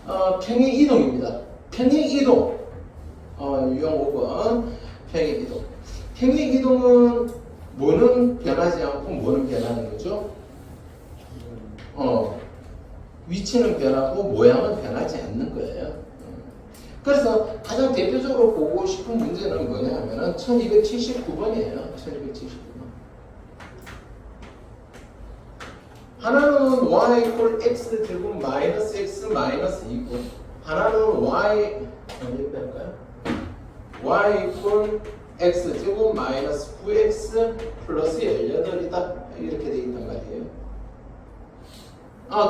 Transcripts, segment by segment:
평행 이동입니다. 평행 이동. 유형 5번 평행 이동. 평행 이동은 뭐는 변하지 않고 뭐는 변하는 거죠? 위치는 변하고 모양은 변하지 않는 거예요. 그래서 가장 대표적으로 보고 싶은 문제는 뭐냐 하면은 1279번이에요. 1279번. 하나는 y equal x 제곱 마이너스 x 마이너스 2고 하나는 y 어디 할까요? y equal x 제곱 마이너스 9x 플러스 18이다. 이렇게 돼 있단 말이에요.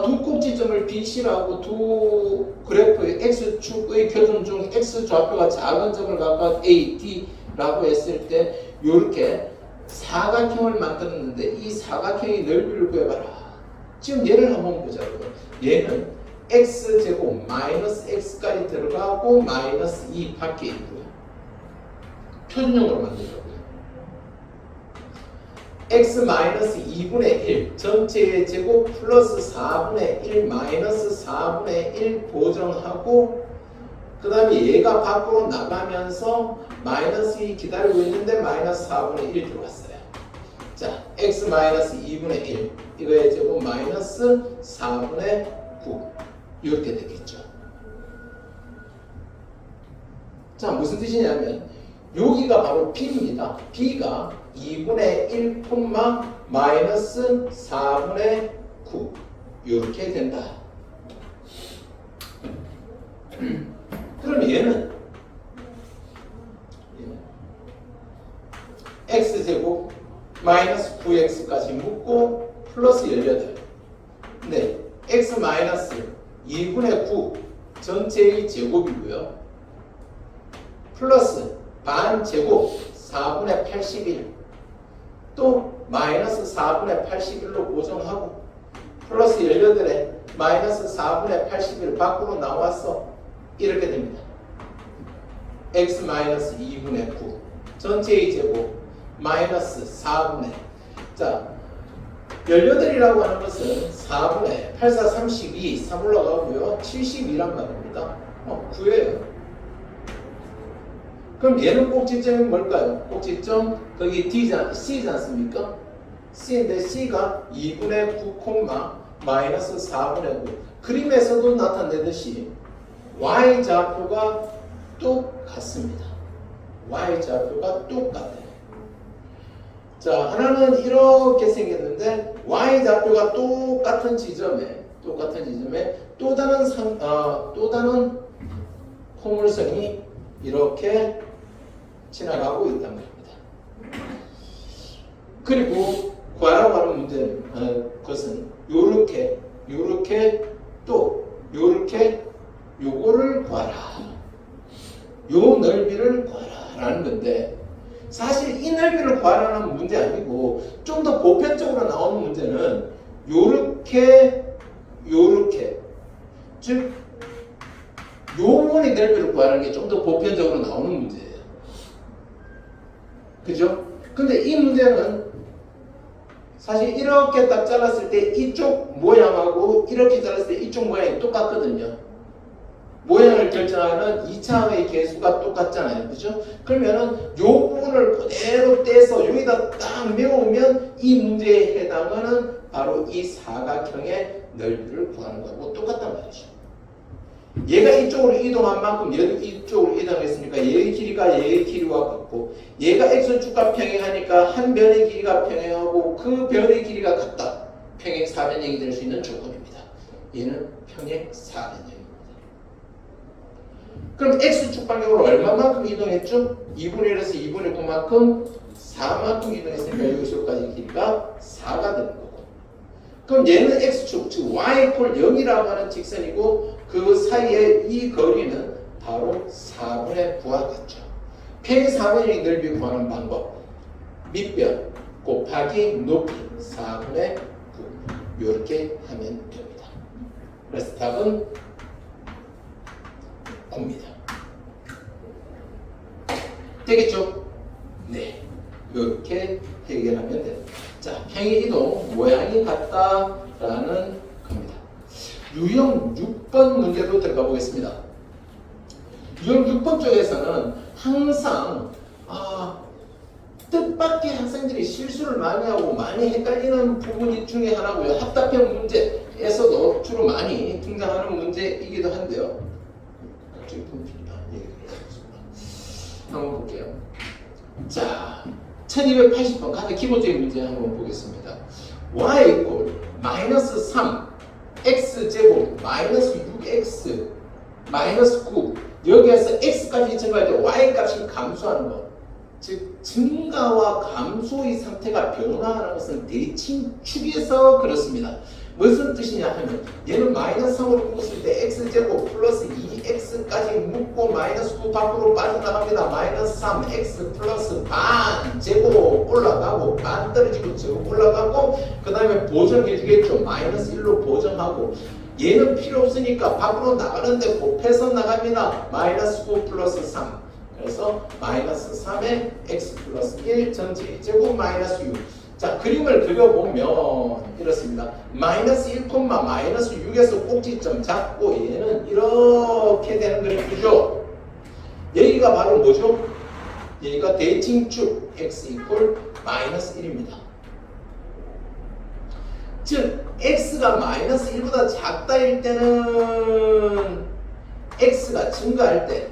두 꼭지점을 BC라고 두 그래프의 X축의 교점 중 X좌표가 작은 점을 갖고 A, D라고 했을 때 이렇게 사각형을 만들었는데 이 사각형의 넓이를 구해봐라. 지금 얘를 한번 보자고요. 얘는 X제곱 마이너스 X까지 들어가고 마이너스 2 밖에 있고요. 표준형으로 만들자고요. x 마이너스 2분의 1 전체의 제곱 플러스 4분의 1 마이너스 4분의 1 보정하고 그 다음에 얘가 밖으로 나가면서 마이너스 2 기다리고 있는데 마이너스 4분의 1 들어왔어요. 자, x 마이너스 2분의 1 이거의 제곱 마이너스 4분의 9 이렇게 되겠죠. 자, 무슨 뜻이냐면 여기가 바로 B입니다. B가 2분의 1 마이너스 4분의 9 이렇게 된다. 그럼 얘는 x제곱 마이너스 9x까지 묶고 플러스 18 네, x 마이너스 2분의 9 전체의 제곱이고요. 플러스 반제곱 4분의 81 또 마이너스 4분의 81로 고정하고 플러스 18에 마이너스 4분의 81 밖으로 나와서 이렇게 됩니다. x 마이너스 2분의 9 전체의 제곱 마이너스 4분의 자 18이라고 하는 것은 4분의 8, 4, 32 3 올라가고요 72란 말입니다. 9예요. 그럼 얘는 꼭지점이 뭘까요? 꼭지점 거기 C지 않습니까? C인데 C가 2분의 9, 마이너스 4분의 9 그림에서도 나타내듯이 Y좌표가 똑같습니다. Y좌표가 똑같아요. 자, 하나는 이렇게 생겼는데 Y좌표가 똑같은 지점에 또 다른 포물선이 이렇게 지나가고 있단 말입니다. 그리고 구하라고 하는 문제는 것은 요렇게 요거를 구하라. 요 넓이를 구하라라는 건데 사실 이 넓이를 구하라는 문제 아니고 좀 더 보편적으로 나오는 문제는 요렇게 즉 요원의 넓이를 구하는 게 좀 더 보편적으로 나오는 문제예요. 그죠? 근데 이 문제는 사실 이렇게 딱 잘랐을 때 이쪽 모양하고 이렇게 잘랐을 때 이쪽 모양이 똑같거든요. 모양을 결정하는 2차의 개수가 똑같잖아요. 그죠? 그러면은 요 부분을 그대로 떼서 여기다 딱 메우면 이 문제에 해당하는 바로 이 사각형의 넓이를 구하는 거하고 똑같단 말이죠. 얘가 이쪽으로 이동한 만큼 얘도 이쪽으로 이동했으니까 얘의 길이가 얘의 길이와 같고 얘가 x축과 평행하니까 한 변의 길이가 평행하고 그 변의 길이가 같다. 평행 4변형이 될 수 있는 조건입니다. 얘는 평행 4변형입니다. 그럼 x축 방향으로 얼마만큼 이동했죠? 2분의 1에서 2분의 9만큼 4만큼 이동했으니까 여기서까지 길이가 4가 되는 거고 그럼 얘는 x축, 즉 y equal 0이라고 하는 직선이고 그 사이에 이 거리는 바로 4분의 9와 같죠. 평행 4변형의 넓이 구하는 방법 밑변 곱하기 높이 4분의 9 이렇게 하면 됩니다. 그래서 답은 9입니다. 되겠죠? 네, 이렇게 해결하면 됩니다. 자, 평행 이동 모양이 같다라는 겁니다. 유형 6번 문제도 들어가 보겠습니다. 유형 6번 쪽에서는 항상 뜻밖의 학생들이 실수를 많이 하고 많이 헷갈리는 부분이 중에 하나고요. 합답형 문제에서도 주로 많이 등장하는 문제이기도 한데요. 갑자기 분필이다. 한번 볼게요. 자, 1280번 가장 기본적인 문제 한번 보겠습니다. y 이퀄 마이너스 3 x제곱 마이너스 6x 마이너스 9 여기에서 x값이 증가할 때 y값이 감소하는 것, 즉 증가와 감소의 상태가 변화하는 것은 대칭축에서 그렇습니다. 무슨 뜻이냐 하면 얘는 마이너스 3으로 묶었을 때 x제곱 플러스 2x까지 묶고 마이너스 9 밖으로 빠져나갑니다. 마이너스 3 x 플러스 반 제곱 올라가고 반 떨어지고 제곱 올라가고 그 다음에 보정해주겠죠. 마이너스 1로 보정하고 얘는 필요 없으니까 밖으로 나가는데 곱해서 나갑니다. 마이너스 9 플러스 3 그래서 마이너스 3에 x 플러스 1 전체 제곱 마이너스 6. 자, 그림을 그려보면 이렇습니다. 마이너스 1, 마이너스 6에서 꼭지점 잡고 얘는 이렇게 되는 그래프죠. 여기가 바로 뭐죠? 여기가 대칭축 x 이퀄 마이너스 1입니다. 즉 x가 마이너스 1보다 작다일 때는 x가 증가할 때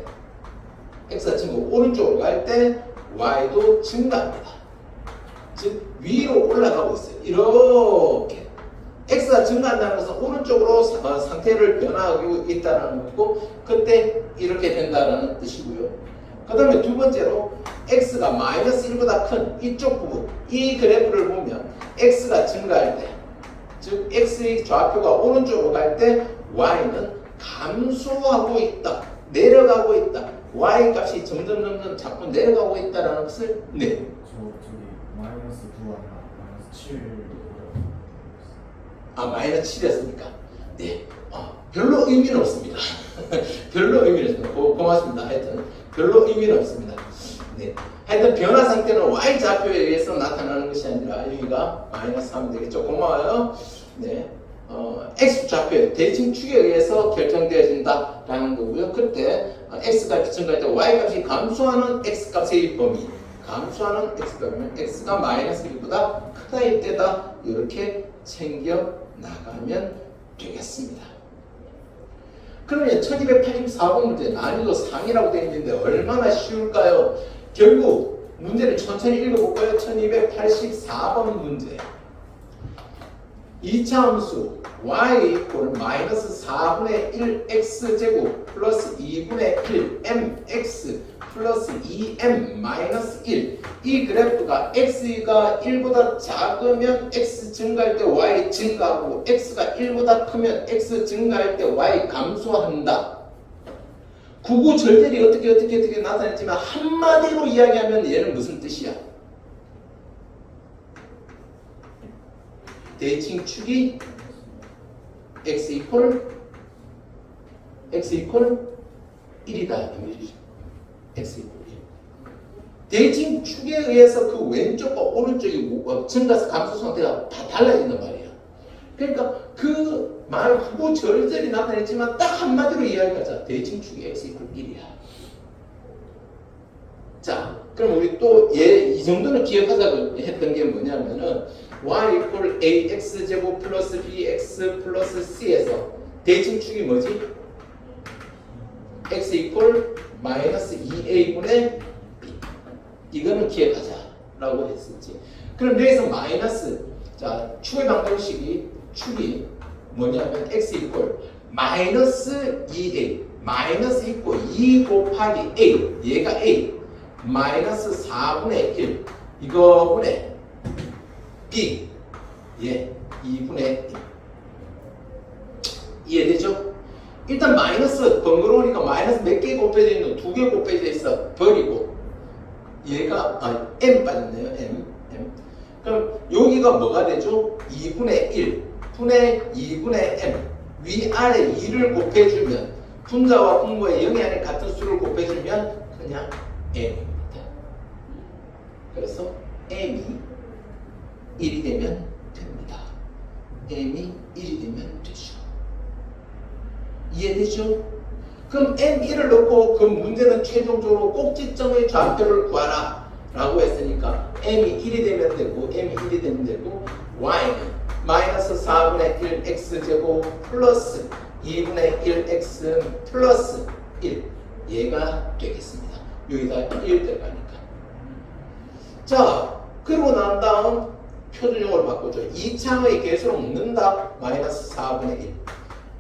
x가 증가 오른쪽으로 갈 때 y도 증가합니다. 즉 위로 올라가고 있어요. 이렇게 x가 증가한다는 것은 오른쪽으로 상태를 변화하고 있다는 거고 그때 이렇게 된다는 뜻이고요. 그 다음에 두 번째로 x가 마이너스 1보다 큰 이쪽 부분 이 그래프를 보면 x가 증가할 때 즉 x의 좌표가 오른쪽으로 갈 때 y는 감소하고 있다. 내려가고 있다. y 값이 점점 자꾸 내려가고 있다는 것을 저기 마이너스 9 아니라 마이너스 7. 마이너스 7이었습니까? 네. 별로 의미는 없습니다. 별로 의미는 없습니다. 고맙습니다. 하여튼 별로 의미는 없습니다. 네. 하여튼 변화 상태는 y 좌표에 의해서 나타나는 것이 아니라 여기가 마이너스 하면 되겠죠. 고마워요. 네. x 좌표에 대칭축에 의해서 결정되어진다라는 거고요. 그때 x값이 증가할 때 y값이 감소하는 x값의 범위 감소하는 x값이면 x가 마이너스 1보다 크다일 때다 이렇게 챙겨 나가면 되겠습니다. 그러면 1284번 문제 난이도 3이라고 되어 있는데 얼마나 쉬울까요? 결국 문제를 천천히 읽어볼까요? 1284번 문제 2차 함수 y 이퀄 마이너스 4분의 1 x제곱 플러스 2분의 1 mx 플러스 2m 마이너스 1 이 그래프가 x가 1보다 작으면 x 증가할 때 y 증가하고 x가 1보다 크면 x 증가할 때 y 감소한다. 구구절절이 어떻게 나타냈지만 한마디로 이야기하면 얘는 무슨 뜻이야? 대칭축이 x 이퀄 1이다. x 이퀄 1. 대칭축에 의해서 그 왼쪽과 오른쪽이 증가서 감소 상태가 다 달라진단 말이에요. 그러니까 그 말 구구절절이 나타냈지만 딱 한마디로 이야기하자. 대칭축이 x 이퀄 1이야. 자, 그럼 우리 또 이 정도는 기억하자고 했던 게 뭐냐면은 y 이퀄 ax 제곱 플러스 bx 플러스 c에서 대칭축이 뭐지? x 이퀄 마이너스 2a분의 b 이거는 기억하자라고 했었지. 그럼 여기서 마이너스 자 축의 방정식이 축이 뭐냐면 x 이퀄 마이너스 2a 마이너스 있고 2 곱하기 a 얘가 a 마이너스 4분의 1 이거분의 b 예 2분의 1 이해되죠? 일단 마이너스 번거로우니까 마이너스 몇 개 곱해져 있는 2개 곱해져 있어 버리고 얘가 m 빠졌네요 m 그럼 여기가 뭐가 되죠? 2분의 1 분의 2분의 m 위아래 2를 곱해주면 분자와 분모의 0이 아닌 같은 수를 곱해주면 그냥 m입니다. 그래서 m이 1이 되면 됩니다. m이 1이 되면 되죠. 이해되죠? 그럼 m1을 넣고 그 문제는 최종적으로 꼭지점의 좌표를 구하라 라고 했으니까 m이 1이 되면 되고 m이 1이 되면 되고 y는 마이너스 4분의 1 x제곱 플러스 2분의 1 x 플러스 1 얘가 되겠습니다. 여기다 1 들어가니까. 자, 그러고 난 다음 표준형으로 바꾸죠. 2차의 개수로 묶는다. 마이너스 4분의 1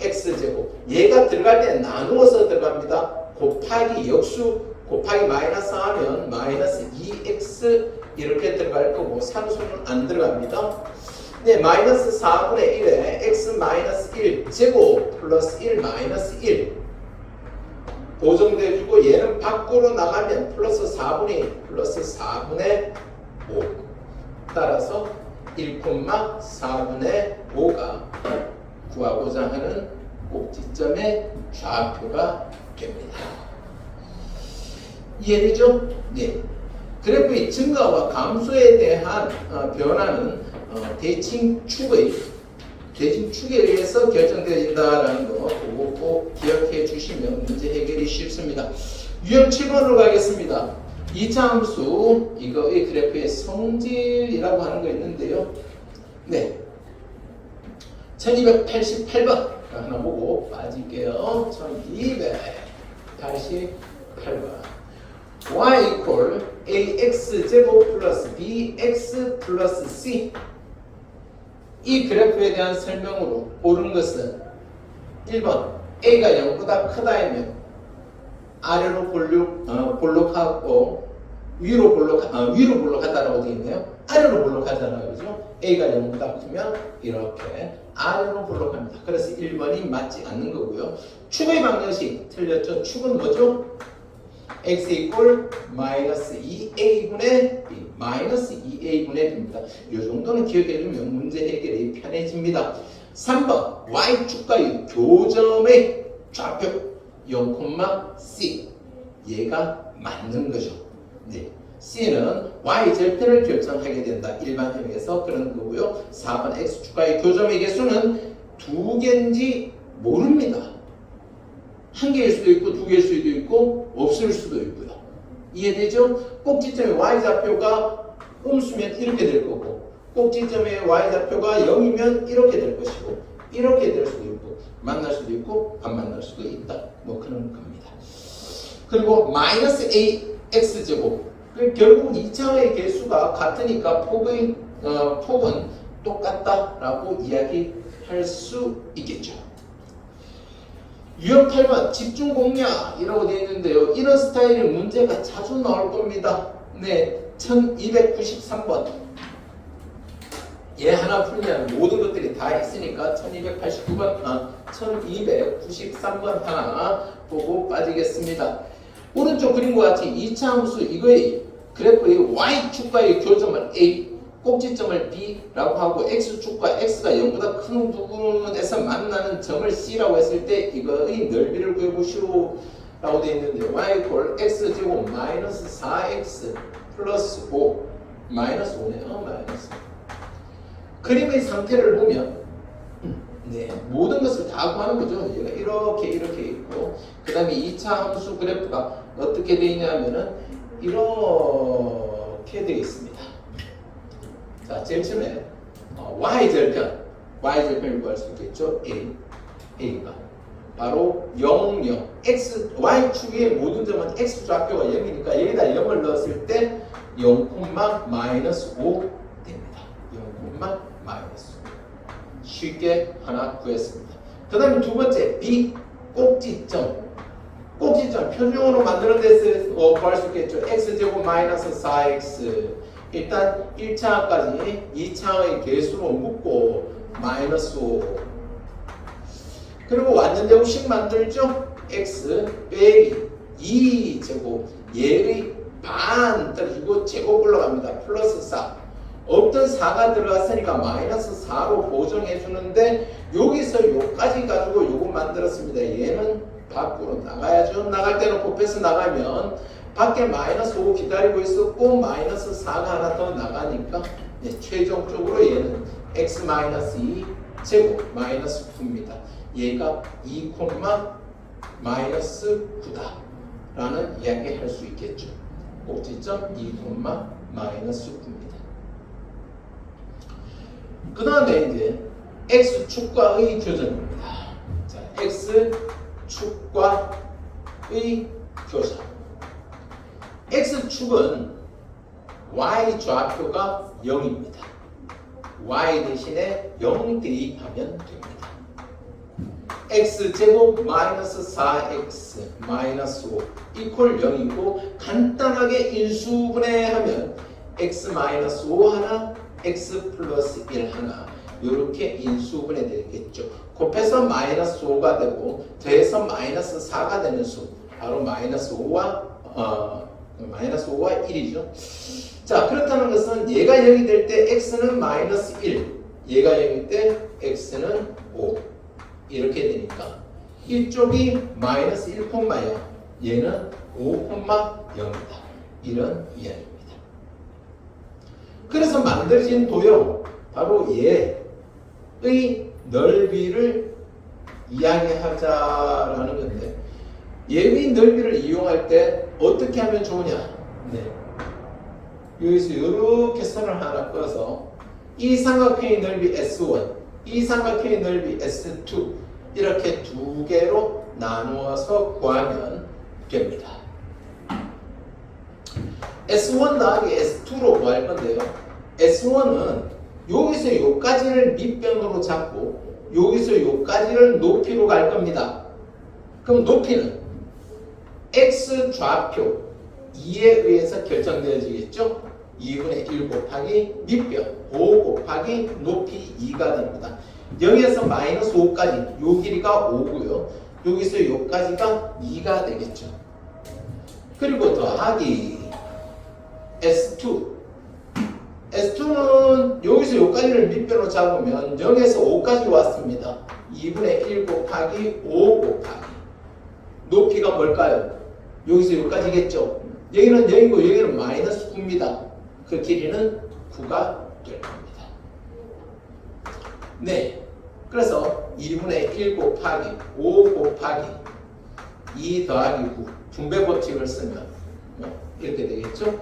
x제곱. 얘가 들어갈 때 나누어서 들어갑니다. 곱하기 역수 곱하기 마이너스 하면 마이너스 2x 이렇게 들어갈 거고 산수는 안 들어갑니다. 네, 마이너스 4분의 1에 x 마이너스 1 제곱 플러스 1 마이너스 1 고정돼주고 얘는 밖으로 나가면 플러스 4분의 5 따라서 1,4분의 5가 구하고자 하는 꼭지점의 좌표가 됩니다. 이해되죠? 네. 그래프의 증가와 감소에 대한 변화는 대칭축에 의해서 결정되어진다라는 거 꼭 기억해 주시면 문제 해결이 쉽습니다. 유형 7번으로 가겠습니다. 2차 함수 이거의 그래프의 성질이라고 하는 거 있는데요. 네. 1288번 하나 보고 빠질게요. 1288번. y equal ax 제곱 플러스 bx 플러스 c. 이 그래프에 대한 설명으로 옳은 것은 1번 a가 0보다 크다면 아래로 볼록하고 위로 볼록하다라고 되어 있네요. 아래로 볼록하잖아요, 그죠? a가 0보다 크면 이렇게 아래로 볼록합니다. 그래서 1번이 맞지 않는 거고요. 축의 방정식 틀렸죠? 축은 뭐죠? x equal 마이너스 2a분의 b 마이너스 2a분의 b입니다. 이 정도는 기억해두면 문제 해결이 편해집니다. 3번 y축과의 교점의 좌표 0,c 얘가 맞는 거죠. 네. C는 y절편을 결정하게 된다. 일반형에서 그런 거고요. 4번 x축과의 교점의 개수는 2개인지 모릅니다. 한 개일 수도 있고 두 개일 수도 있고 없을 수도 있고요. 이해되죠? 꼭지점의 y좌표가 음수면 이렇게 될 거고 꼭지점의 y좌표가 0이면 이렇게 될 것이고 이렇게 될 수도 있고 만날 수도 있고 안 만날 수도 있다. 뭐 그런 겁니다. 그리고 마이너스 ax제곱 결국 2차의 개수가 같으니까 폭은 똑같다라고 이야기할 수 있겠죠. 유형 8번 집중 공략이라고 되어 있는데요. 이런 스타일의 문제가 자주 나올 겁니다. 네, 1293번. 얘 하나 풀면 모든 것들이 다 있으니까 1293번 하나 보고 빠지겠습니다. 오른쪽 그림과 같이 2차 함수 이거의 그래프의 y축과의 교점을 a, 꼭지점을 b라고 하고 x축과 x가 0보다 큰 부분에서 만나는 점을 c라고 했을 때 이거의 넓이를 구해보시오 라고 되어 있는데 y equal x제곱 마이너스 4x 플러스 5 마이너스 5네요. 마이너스 그림의 상태를 보면 네, 모든 것을 다 구하는 거죠. 얘가 이렇게 있고 그 다음에 2차 함수 그래프가 어떻게 되어 있냐면은 이렇게 되어 있습니다. 자, 제일 처음에 y절편을 구할 수 있겠죠. a가 바로 0, 0 x, y축의 모든 점은 x좌표가 0이니까 여기다 0을 넣었을 때 0, 마이너스 5 됩니다. 0, 마이너스 5 쉽게 하나 구했습니다. 그 다음에 두 번째 b, 꼭지점 표준형으로 만드는 데서 구할 수 있겠죠. x제곱 마이너스 4x 일단 1차까지 2차의 개수로 묶고 마이너스 5 그리고 완전제곱식 만들죠. x 빼기 2제곱 얘의 반 떨어지고 제곱 올라갑니다. 플러스 4 없던 4가 들어갔으니까 마이너스 4로 보정해 주는데 여기서 요까지 가지고 요거 만들었습니다. 얘는 밖으로 나가야죠. 나갈 때는 곱해서 나가면 밖에 마이너스 5 기다리고 있었고 마이너스 4가 하나 더 나가니까 네, 최종적으로 얘는 x 마이너스 2 제곱 마이너스 9입니다. 얘가 2, 마이너스 9다 라는 이야기 할 수 있겠죠. 꼭지점 2, 마이너스 9입니다. 그 다음에 이제 x축과의 교점입니다. 자, x축과의 교점. x축은 y 좌표가 0입니다. y 대신에 0 대입하면 됩니다. x제곱 마이너스 4x 마이너스 5 이퀄 0이고 간단하게 인수분해하면 x 마이너스 5 하나 x 플러스 1 하나 이렇게 인수분해 되겠죠. 곱해서 마이너스 5가 되고 더해서 마이너스 4가 되는 수 바로 마이너스 5와 1이죠. 자, 그렇다는 것은 얘가 0이 될 때 x는 마이너스 1, 얘가 0일 때 x는 5 이렇게 되니까 이쪽이 마이너스 1,0 얘는 5,0이다 이런 이야기입니다. 그래서 만들어진 도형 바로 얘의 넓이를 이야기하자라는 건데 얘의 넓이를 이용할 때 어떻게 하면 좋으냐? 네. 여기서 이렇게 선을 하나 꺼서 이 삼각형의 넓이 S1, 이 삼각형의 넓이 S2 이렇게 두 개로 나누어서 구하면 됩니다. S1 더하기 S2로 구할 건데요. S1은 여기서 여기까지를 밑변으로 잡고 여기서 여기까지를 높이로 갈 겁니다. 그럼 높이는 X 좌표 2에 의해서 결정되어지겠죠? 2분의 1 곱하기 밑변 5 곱하기 높이 2가 됩니다. 0에서 마이너스 5까지 요 길이가 5고요. 여기서 요까지가 2가 되겠죠. 그리고 더하기 S2 S2는 여기서 요까지를 밑변으로 잡으면 0에서 5까지 왔습니다. 2분의 1 곱하기 5 곱하기 높이가 뭘까요? 여기서 여기까지겠죠. 여기는 0이고 여기는 마이너스 9입니다. 그 길이는 9가 될 겁니다. 네, 그래서 2분의 1 곱하기 5 곱하기 2 더하기 9 분배 법칙을 쓰면 이렇게 되겠죠.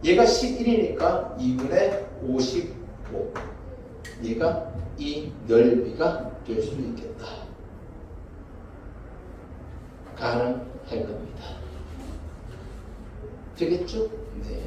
얘가 11이니까 2분의 55 얘가 이 넓이가 될 수 있겠다. 가능할 겁니다. 되겠죠? 네.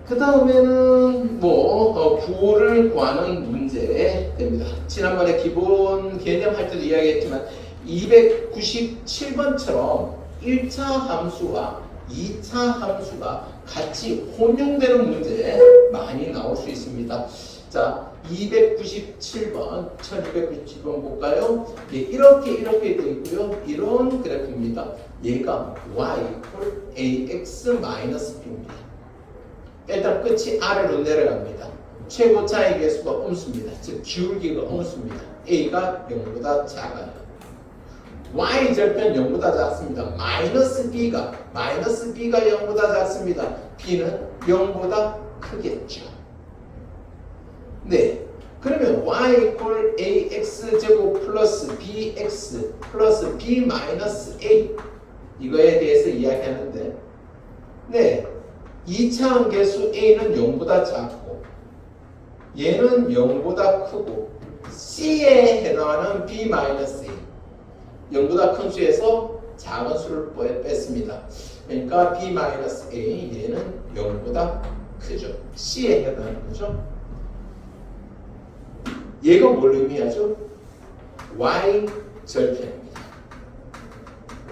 그 다음에는 부호를 구하는 문제 됩니다. 지난번에 기본 개념 할 때도 이야기했지만 297번처럼 1차 함수와 2차 함수가 같이 혼용되는 문제 많이 나올 수 있습니다. 자, 297번, 1297번 볼까요? 예, 이렇게 되어 있고요. 이런 그래프입니다. 얘가 y ax b입니다. 일단 끝이 아래로 내려갑니다. 최고 차이 계수가 음수입니다. 즉 기울기가 음수입니다. a가 0보다 작아요. y 절편 0보다 작습니다. 마이너스 b가 0보다 작습니다. b는 0보다 크겠죠. 네, 그러면 y ax 제곱 플러스 bx 플러스 b 마이너스 a 이거에 대해서 이야기하는데, 네, 2차원 계수 a는 0보다 작고 얘는 0보다 크고 c에 해당하는 b 마이너스 a 0보다 큰 수에서 작은 수를 뺐습니다. 그러니까 b 마이너스 a 얘는 0보다 크죠. c에 해당하는 거죠. 얘가 뭘 의미하죠? y 절편입니다.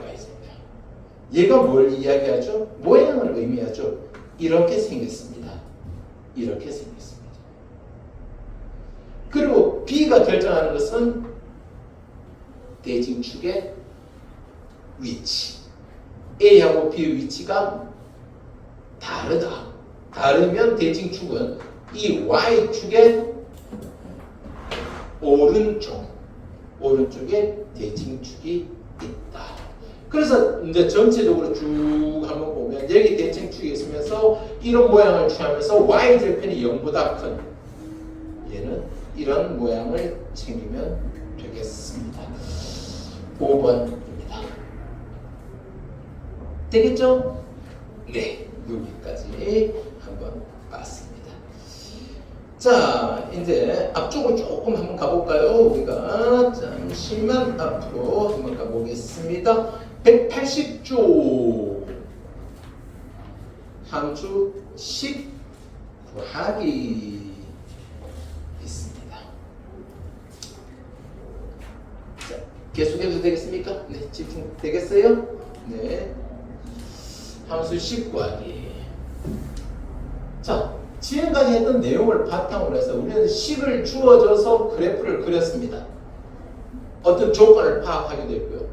y 절편. 얘가 뭘 이야기하죠? 모양을 의미하죠. 이렇게 생겼습니다. 이렇게 생겼습니다. 그리고 b가 결정하는 것은 대칭축의 위치. a하고 b의 위치가 다르다. 다르면 대칭축은 이 y축의 오른쪽에 대칭축이 있다. 그래서 이제 전체적으로 쭉 한번 보면 여기 대칭축이 있으면서 이런 모양을 취하면서 y 절편이 0보다 큰 얘는 이런 모양을 챙기면 되겠습니다. 5번입니다. 되겠죠? 네, 여기까지 한번 봤습니다. 자, 이제 앞쪽을 조금 한번 가볼까요? 우리가 잠시만 앞으로 한번 가보겠습니다. 180조 함수 10 구하기 있습니다. 자, 계속해도 되겠습니까? 네, 집중되겠어요? 네, 함수 10 구하기. 자, 지금까지 했던 내용을 바탕으로 해서 우리는 식을 주어져서 그래프를 그렸습니다. 어떤 조건을 파악하게 됐고요.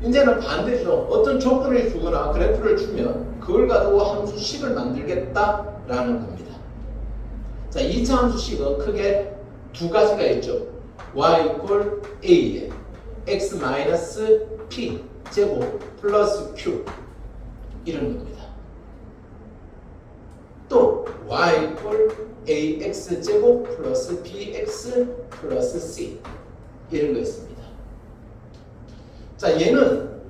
이제는 반대로 어떤 조건을 주거나 그래프를 주면 그걸 가지고 함수식을 만들겠다라는 겁니다. 자, 2차 함수식은 크게 두 가지가 있죠. y equal a에 x 마이너스 p 제곱 플러스 q 이런 겁니다. 또 y equal ax 제곱 플러스 bx 플러스 c 이런 거 있습니다. 자, 얘는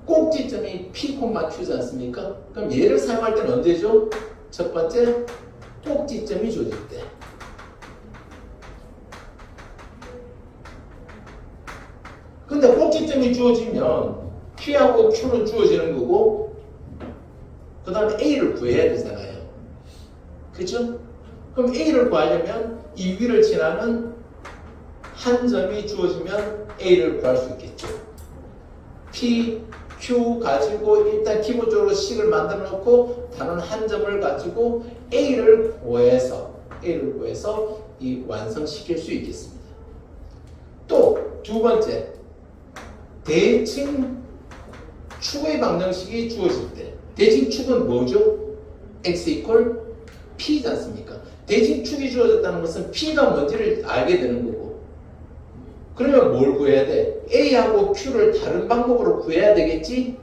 꼭지점이 p, q지 않습니까? 그럼 얘를 사용할 때는 언제죠? 첫 번째, 꼭지점이 주어질 때. 근데 꼭지점이 주어지면 p하고 q는 주어지는 거고 그 다음에 a를 구해야 되잖아요. 그죠? 그럼 a를 구하려면 이 위를 지나는 한 점이 주어지면 a를 구할 수 있겠죠. P, Q 가지고 일단 기본적으로 식을 만들어 놓고 다른 한 점을 가지고 A를 구해서 이 완성시킬 수 있겠습니다. 또 두 번째, 대칭 축의 방정식이 주어질 때 대칭 축은 뭐죠? X equal P지 않습니까? 대칭 축이 주어졌다는 것은 P가 뭔지를 알게 되는 거고 그러면 뭘 구해야 돼? A하고 Q를 다른 방법으로 구해야 되겠지?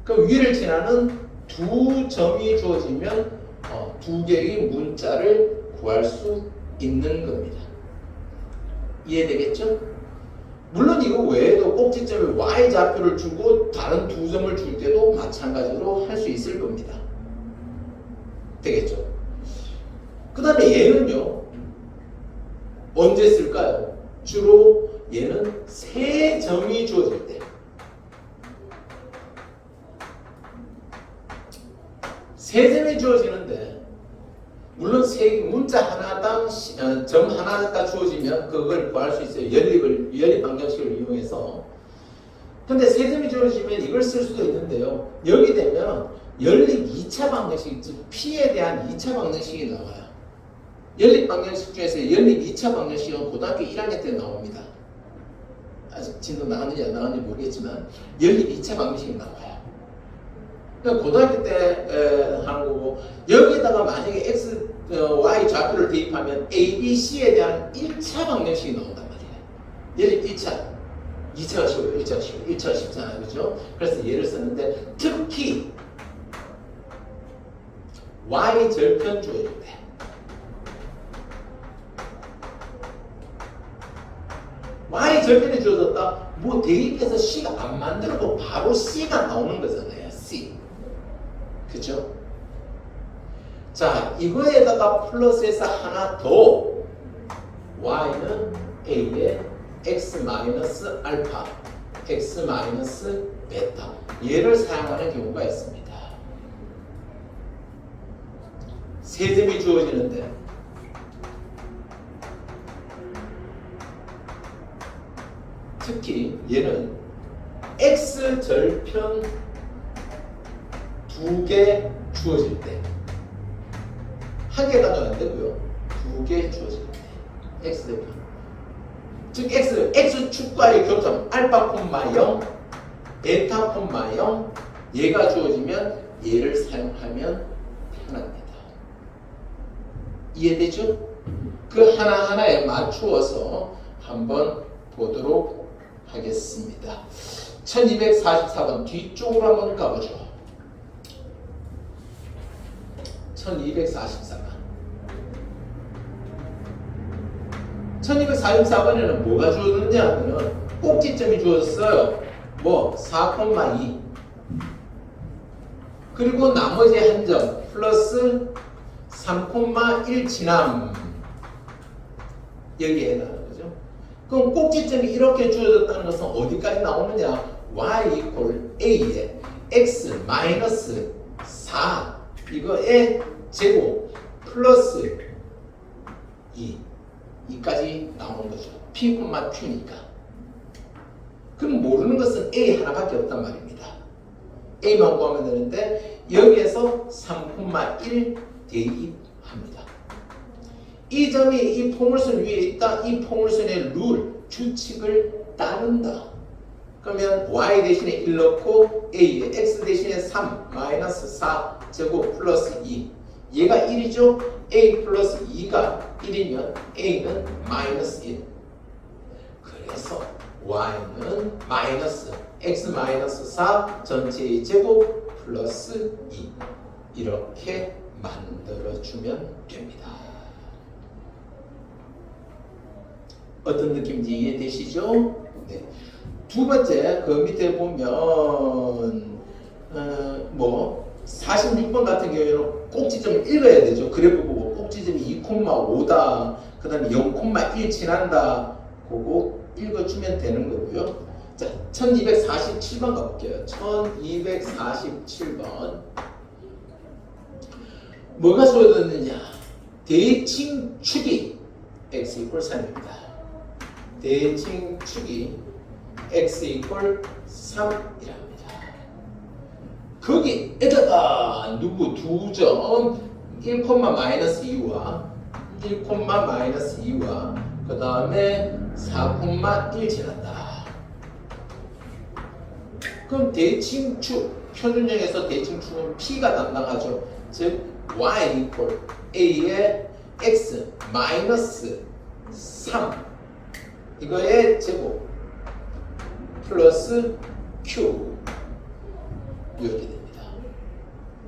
그럼 위를 지나는 두 점이 주어지면 두 개의 문자를 구할 수 있는 겁니다. 이해되겠죠? 물론 이거 외에도 꼭지점에 Y좌표를 주고 다른 두 점을 줄 때도 마찬가지로 할 수 있을 겁니다. 되겠죠? 그 다음에 얘는요, 언제 쓸까요? 주로 얘는 세 점이 주어질 때, 세 점이 주어지는데 물론 세 문자 하나당 점 하나가 주어지면 그걸 구할 수 있어요. 연립 방정식을 이용해서. 근데 세 점이 주어지면 이걸 쓸 수도 있는데요. 여기 되면 연립 2차 방정식, 즉 P에 대한 2차 방정식이 나와요. 연립 방정식 중에서 연립 2차 방정식은 고등학교 1학년 때 나옵니다. 아직 진도 나왔는지 안 나왔는지 모르겠지만 연립 2차 방정식이 나와요. 그러니까 고등학교 때 하는 거고 여기에다가 만약에 x, y 좌표를 대입하면 a, b, c에 대한 1차 방정식이 나온단 말이에요. 연립 2차, 2차가 쉬워요. 1차가 쉽잖아요. 그죠? 그래서 얘를 썼는데 특히 y 절편 주어질 때 y 절편이 주어졌다. 뭐 대입해서 c가 안 만들어도 바로 c가 나오는 거잖아요. c. 그죠? 자, 이거에다가 플러스해서 하나 더 y는 a에 x 마이너스 알파, x 마이너스 베타 얘를 사용하는 경우가 있습니다. 세 점이 주어지는데 특히 얘는 x 절편 두 개 주어질 때 한 개 가져도 안 되고요. 두 개 주어질 때 x 절편 즉 x 축과의 교점 알파 콤마 0 베타 콤마 0 얘가 주어지면 얘를 사용하면 편합니다. 이해되죠? 그 하나하나에 맞추어서 한번 보도록 하겠습니다. 1244번 뒤쪽으로 한번 가보죠. 1244번 1244번에는 뭐가 주어졌냐 하면 꼭지점이 주어졌어요. 뭐 4,2 그리고 나머지 한 점 플러스 3,1 지남 여기에 해당하는 거죠. 그럼 꼭지점이 이렇게 주어졌다는 것은 어디까지 나오느냐? y 이퀄 a에 x 마이너스 4 이거의 제곱 플러스 2까지 나오는 거죠. p, q니까. 그럼 모르는 것은 a 하나밖에 없단 말입니다. a만 구하면 되는데 여기에서 3,1 대입합니다. 이 점이 이 포물선 위에 있다. 이 포물선의 룰, 규칙을 따른다. 그러면 y 대신에 1 넣고 a에 x 대신에 3 마이너스 4 제곱 플러스 2 얘가 1이죠. a 플러스 2가 1이면 a는 마이너스 1 그래서 y는 마이너스 x 마이너스 4 전체의 제곱 플러스 2 이렇게 만들어주면 됩니다. 어떤 느낌인지 이해되시죠? 네. 두 번째 그 밑에 보면 46번 같은 경우에는 꼭지점을 읽어야 되죠. 그래프 보고 꼭지점이 2,5다 그 다음에 0,1 지난다 그거 읽어주면 되는 거고요. 자, 1247번 가볼게요. 1247번 뭐가 주어졌느냐? 대칭축이 x 이퀄 3입니다. 대칭축이 x 이퀄 3이랍니다. 거기에다가 누구 두 점 1, 마이너스 2와 1, 마이너스 2와 그 다음에 4,1 지났다. 그럼 대칭축 표준형에서 대칭축은 p가 담당하죠. 즉 y 이퀄 a의 x 마이너스 3 이거의 제곱 플러스 q 이렇게 됩니다.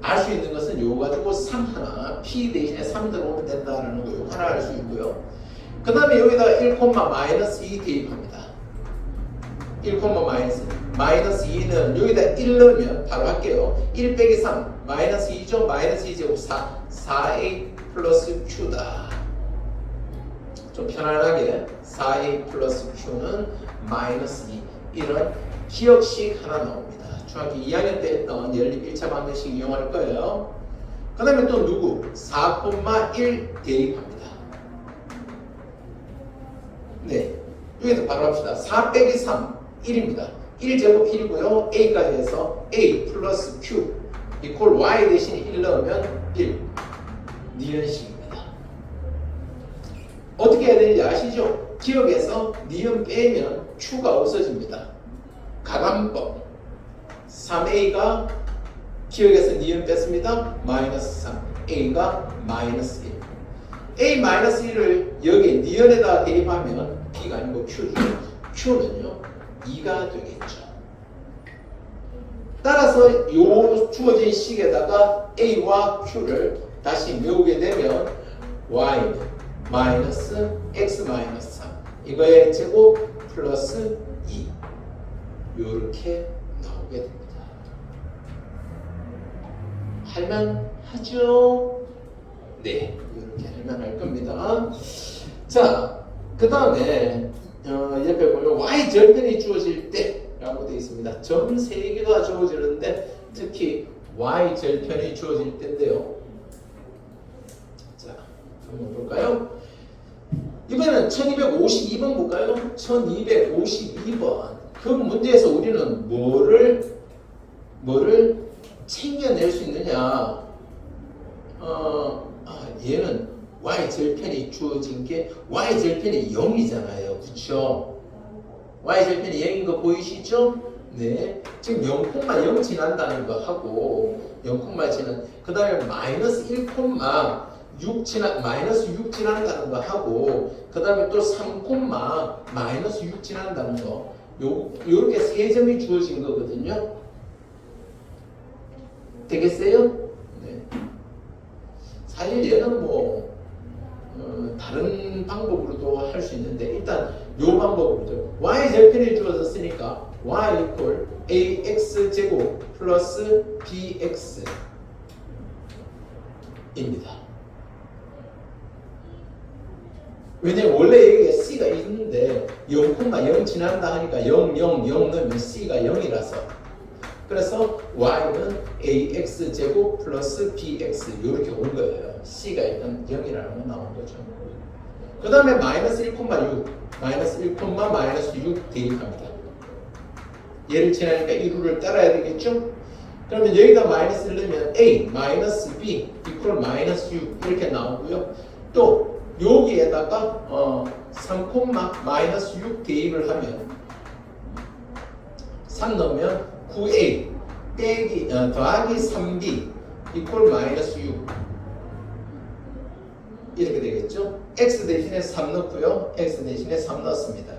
알 수 있는 것은 요거 가지고 3 하나 p 대신에 3 들어오면 된다는 거 요거 하나 알 수 있고요. 그 다음에 여기다가 1, 마이너스 2 대입합니다. 1, 마이너스 2는 여기다 1 넣으면 바로 할게요. 1 빼기 3 마이너스 2죠. 마이너스 2제곱 4a 플러스 q다. 좀 편안하게 4a 플러스 q는 마이너스 2 이런 기억식 하나 나옵니다. 중학교 2학년 때 했던 연립 1차 방정식 이용할 거예요. 그 다음에 또 누구? 4,1 대입합니다. 네, 여기서 바로 합시다. 4 빼기 3 1입니다. 1제곱 1이고요. a까지 해서 a 플러스 q 이퀄 y 대신에 1 넣으면 1 니은식입니다. 어떻게 해야 되는지 아시죠? 기억에서 니은 빼면 q가 없어집니다. 가감법 3a가 기억에서 니은 뺐습니다. 마이너스 3 a가 마이너스 1 a 마이너스 1을 여기에 니은에다 대입하면 b가 아니고 q죠. q는요 2가 되겠죠. 따라서 요 주어진 식에다가 a와 q를 다시 메우게 되면 y 마이너스 x 마이너스 3 이거의 제곱 플러스 2 요렇게 나오게 됩니다. 할만하죠? 네, 이렇게 할만할 겁니다. 자, 그 다음에 옆에 보면 y 절편이 주어질 때라고 되어 있습니다. 점 3개가 주어지는데 특히 y 절편이 주어질 때인데요. 자, 한번 볼까요? 이번에는 1252번 볼까요? 1252번 그 문제에서 우리는 뭐를 챙겨낼 수 있느냐? 얘는 y 절편이 주어진 게 y 절편이 0이잖아요. 그쵸? y 절편이 0인 거 보이시죠? 네. 지금 0,0 지난다는 거 하고 0,0 지난 그 다음에 마이너스 1,6 마이너스 6 지난다는 거 하고 그 다음에 또 3, 마이너스 6 지난다는 거 요렇게 세 점이 주어진 거거든요. 되겠어요? 네. 사실 얘는 다른 방법으로도 할 수 있는데 일단 이 방법으로 y 절편이 주어졌으니까 y equal ax 제곱 플러스 bx 입니다. 왜냐면 원래 여기에 c가 있는데 0,0 지난다 하니까 0, 0, 0 넣으면 c가 0이라서 그래서 y는 ax 제곱 플러스 bx 이렇게 온 거예요. c가 일단 0이라는 거 나온 거죠. 그 다음에 마이너스 1,6 마이너스 1, 마이너스 6 대입합니다. 얘를 지나니까 1루를 따라야 되겠죠? 그러면 여기다 마이너스를 넣으면 a 마이너스 b 이퀄 마이너스 6 이렇게 나오고요. 또 여기에다가 3, 마이너스 6 대입을 하면 3 넣으면 9a 빼기 더하기 3b 이퀄 마이너스 6 이렇게 되겠죠? x 대신에 3 넣고요. x 대신에 3 넣었습니다.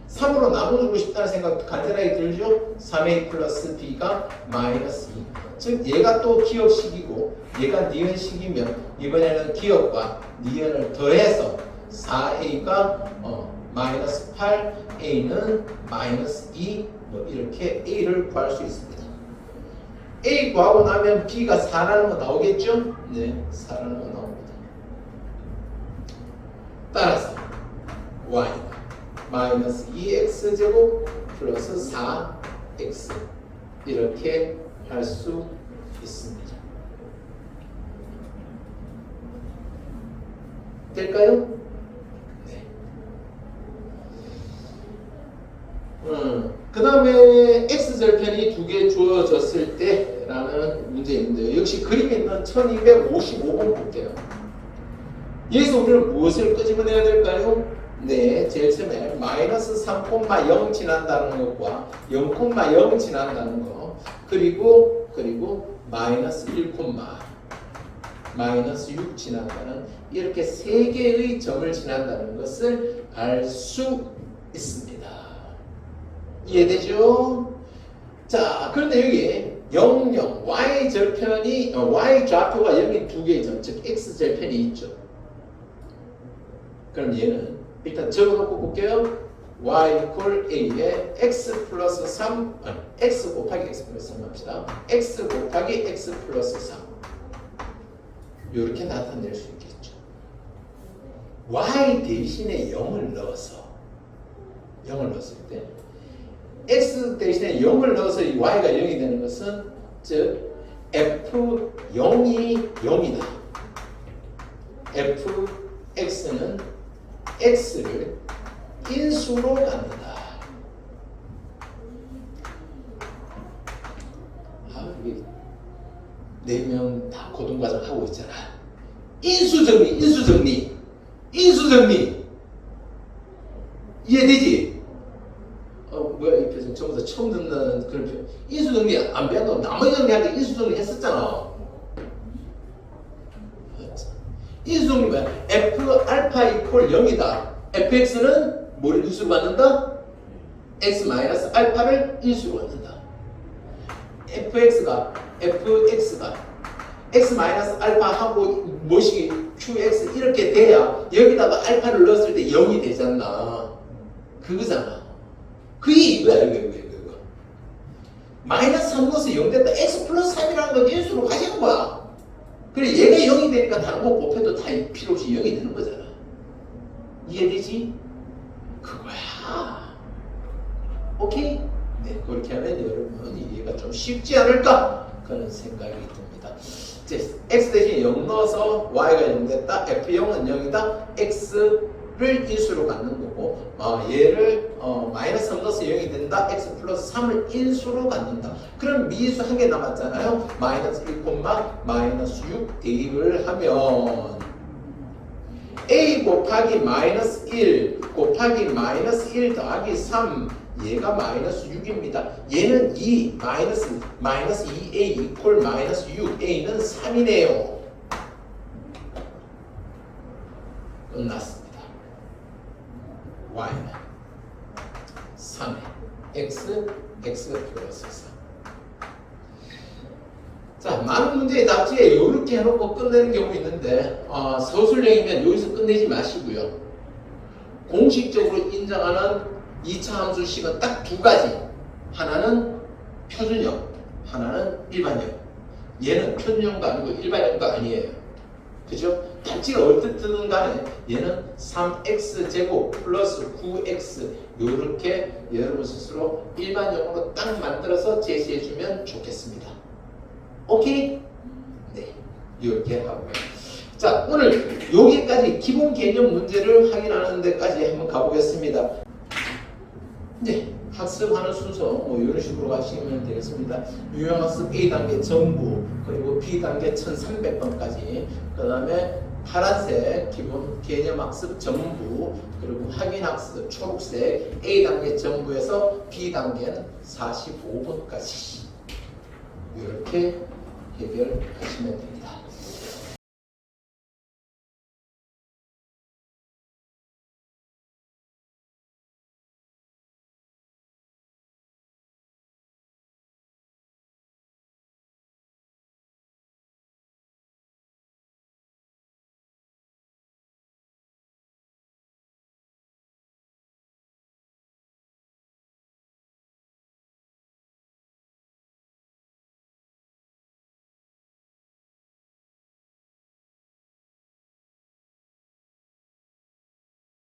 3으로 나눠주고 싶다는 생각 간단하게 들죠? 3a 플러스 b가 마이너스 2. 즉 얘가 또 기억식이고 얘가 니은식이면 이번에는 기억과 니은을 더해서 4a가 마이너스 8, a는 마이너스 2 뭐 이렇게 a를 구할 수 있습니다. a 구하고 나면 b가 4라는 거 나오겠죠? 네, 4라는 거 나옵니다. 따라서 y는 마이너스 2x 제곱 플러스 4x 이렇게 할 수 있습니다. 될까요? 네. 그 다음에 x절편이 두 개 주어졌을 때라는 문제인데요. 역시 그림에 있는 1255번 볼게요. 여기서 우리는 무엇을 끄집어내야 될까요? 네, 제일 처음에 마이너스 3,0 지난다는 것과 0,0 지난다는 거 그리고 마이너스 1, 마이너스 6 지난다는 이렇게 세 개의 점을 지난다는 것을 알 수 있습니다. 이해되죠? 자, 그런데 여기 0, 0, y 절편이 y 좌표가 여기 두 개의 점, 즉 x 절편이 있죠. 그럼 얘는 일단 적어놓고 볼게요. y equal a에 x 플러스 3 x 곱하기 x 플러스 3 합시다. x 곱하기 x 플러스 3 이렇게 나타낼 수 있겠죠. y 대신에 0을 넣었을 때 x 대신에 0을 넣어서 이 y가 0이 되는 것은 즉 f0이 0이다. fx는 x를 인수로 갖는다. 우리 4명 다 고등과정 하고 있잖아. 인수정리. 이해되지? 뭐야 이 표정 전부 다 처음 듣는 그런 표현. 인수정리 안 배웠노? 나머지 정리할 때 인수정리 했었잖아. 인수정리 뭐야? f 알파 이퀄 0이다. fx는 뭐를 인수로 받는다? x 마이너스 알파를 인수로 받는다. fx가 x 마이너스 알파하고 뭐시 qx 이렇게 돼야 여기다가 알파를 넣었을 때 0이 되잖아. 그거잖아. 그게 이거야. 이거. 마이너스 3 넣어서 0 됐다. x 플러스 3이라는 건 인수로 가져간 거야. 그래 얘가 0이 되니까 다른 거 곱해도 다 필요 없이 0이 되는 거잖아. 이해되지? 그거야. 오케이? 네, 그렇게 하면 여러분 이해가 좀 쉽지 않을까? 그런 생각이 듭니다. 이제 x 대신 0 넣어서 y가 0 됐다. f0은 0이다. x를 인수로 갖는 거고 얘를 마이너스 3 넣어서 0이 된다. x 플러스 3을 인수로 갖는다. 그럼 미수 한 개 남았잖아요. 마이너스 1, 마이너스 6 대입을 하면 a 곱하기 마이너스 1 곱하기 마이너스 1 더하기 3 얘가 마이너스 6입니다. 얘는 2 마이너스 2a 이퀄 마이너스 6 a는 3이네요. 끝났습니다. y는 3에 x 플러스 3 자, 많은 문제의 답지에 이렇게 해놓고 끝내는 경우 있는데 서술형이면 여기서 끝내지 마시고요. 공식적으로 인정하는 2차 함수 식은 딱 두 가지. 하나는 표준형, 하나는 일반형. 얘는 표준형도 아니고 일반형도 아니에요. 그죠? 답지가 어떻든 간에 얘는 3x제곱 플러스 9x 이렇게 여러분 스스로 일반형으로 딱 만들어서 제시해주면 좋겠습니다. 오케이? 네, 이렇게 하고요. 자, 오늘 여기까지 기본 개념 문제를 확인하는 데까지 한번 가보겠습니다. 네, 학습하는 순서 뭐 이런 식으로 가시면 되겠습니다. 유형학습 A단계 전부 그리고 B단계 1300번까지 그 다음에 파란색 기본 개념학습 전부 그리고 확인학습 초록색 A단계 전부에서 B단계는 45번까지 이렇게 해결하시면 됩니다.